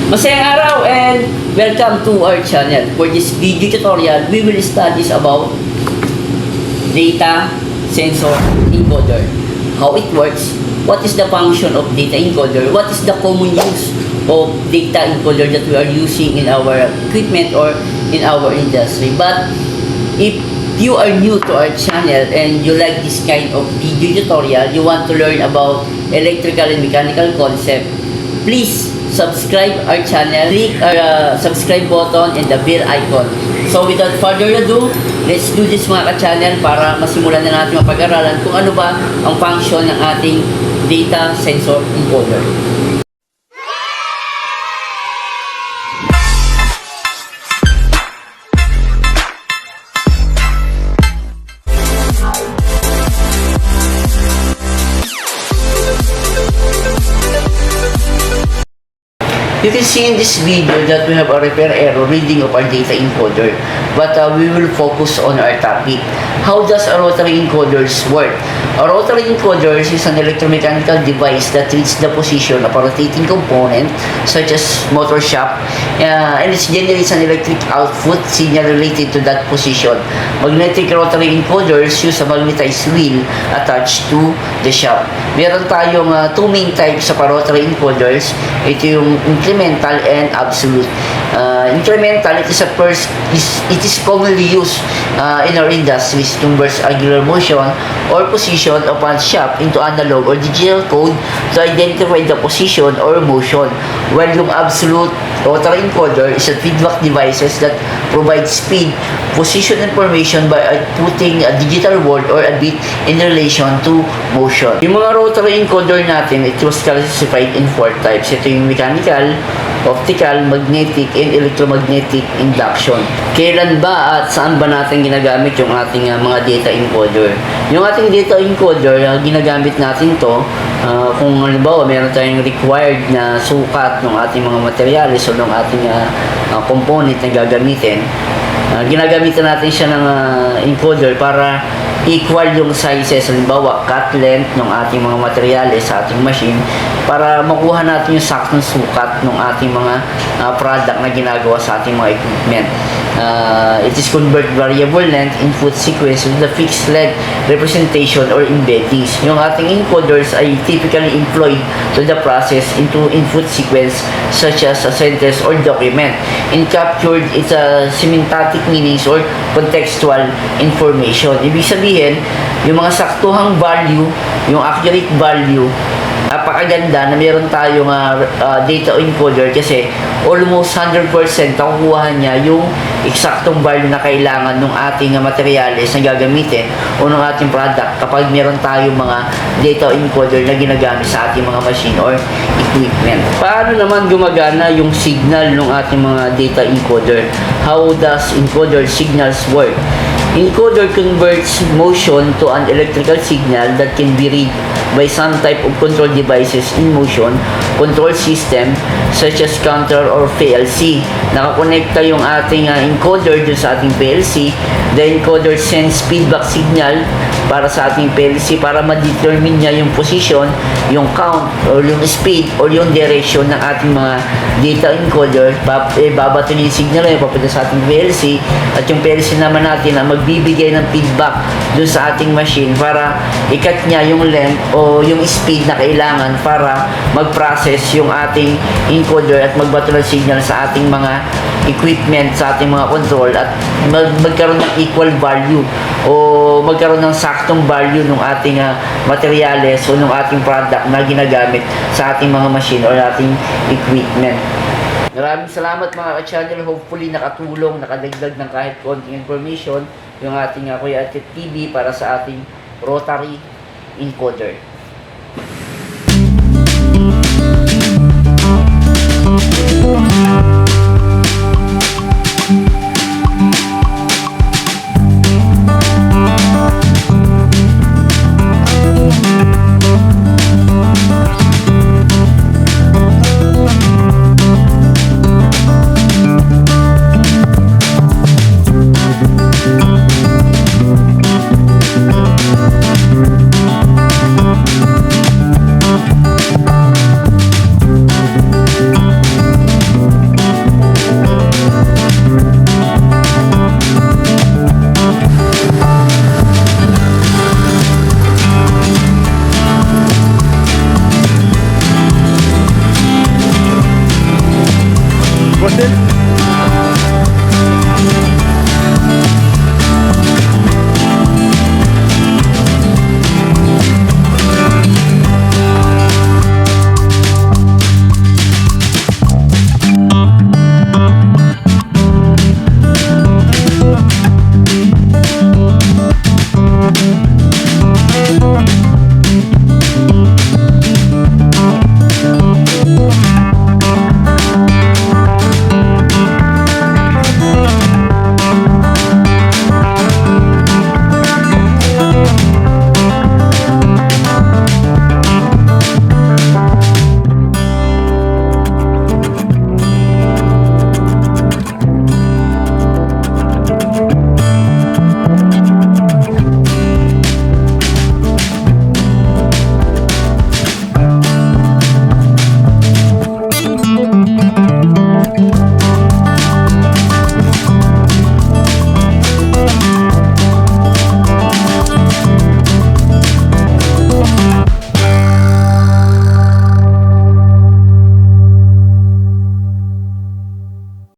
Masayang araw and welcome to our channel. For this video tutorial, we will study about data sensor encoder. How it works, what is the function of data encoder, what is the common use of data encoder that we are using in our equipment or in our industry. But if you are new to our channel and you like this kind of video tutorial, you want to learn about electrical and mechanical concept, please subscribe our channel, click our subscribe button and the bell icon. So without further ado, let's do this mga ka-channel para masimulan na natin mapag-aralan kung ano ba ang function ng ating data sensor encoder. You can see in this video that we have a repair error reading of our data encoder, but we will focus on our topic. How does a rotary encoders work? A rotary encoder is an electromechanical device that reads the position of a rotating component such as motor shaft, and it generates an electric output signal related to that position. Magnetic rotary encoders use a magnetized wheel attached to the shaft. Meron tayong two main types of rotary encoders. Ito yung incremental and absolute. Incremental, it is commonly used in our industries to convert angular motion or position of a shaft into analog or digital code to identify the position or motion. While yung absolute rotary encoder is a feedback devices that provide speed, position information by putting a digital word or a bit in relation to motion. Yung mga rotary encoder natin, it was classified in four types. Ito yung mechanical, optical, magnetic, and electromagnetic induction. Kailan ba at saan ba natin ginagamit yung ating mga data encoder? Yung ating data encoder, ginagamit natin to kung halimbawa meron tayong required na sukat ng ating mga materyales o ng ating component na gagamitin. Ginagamitan natin siya ng encoder para equal yung sizes, halimbawa cut length ng ating mga materyales sa ating machine para makuha natin yung saktong sukat ng ating mga product na ginagawa sa ating mga equipment. It is convert variable length input sequence with the fixed length representation or embeddings. Yung ating encoders ay typically employed to the process into input sequence such as a sentence or document. In captured, it's a semantic meanings or contextual information. Ibig sabihin, yung mga saktuhang value, yung accurate value, napakaganda na meron tayong data encoder kasi almost 100% nakukuha niya yung eksaktong value na kailangan ng ating materyales na gagamitin o ng ating product kapag meron tayong mga data encoder na ginagamit sa ating mga machine or equipment. Paano naman gumagana yung signal ng ating mga data encoder? How does encoder signals work? Encoder converts motion to an electrical signal that can be read by some type of control devices in motion control system such as counter or PLC. Nakakonekta yung ating encoder dun sa ating PLC. The encoder sends feedback signal para sa ating PLC para ma-determine niya yung position, yung count, or yung speed, or yung direction ng ating mga data encoder. Babato niya yung signal na yung papunta sa ating PLC at yung PLC naman natin na magbibigay ng feedback dun sa ating machine para ikat niya yung length o yung speed na kailangan para mag-process yung ating encoder at magbato ng signal sa ating mga equipment, sa ating mga control at magkaroon ng equal value o magkaroon ng saktong value ng ating materyales o ng ating product na ginagamit sa ating mga machine o ating equipment. Maraming salamat mga ka-channel. Hopefully nakatulong, nakadagdag ng kahit konting information yung ating Kuya Atit TV para sa ating rotary encoder.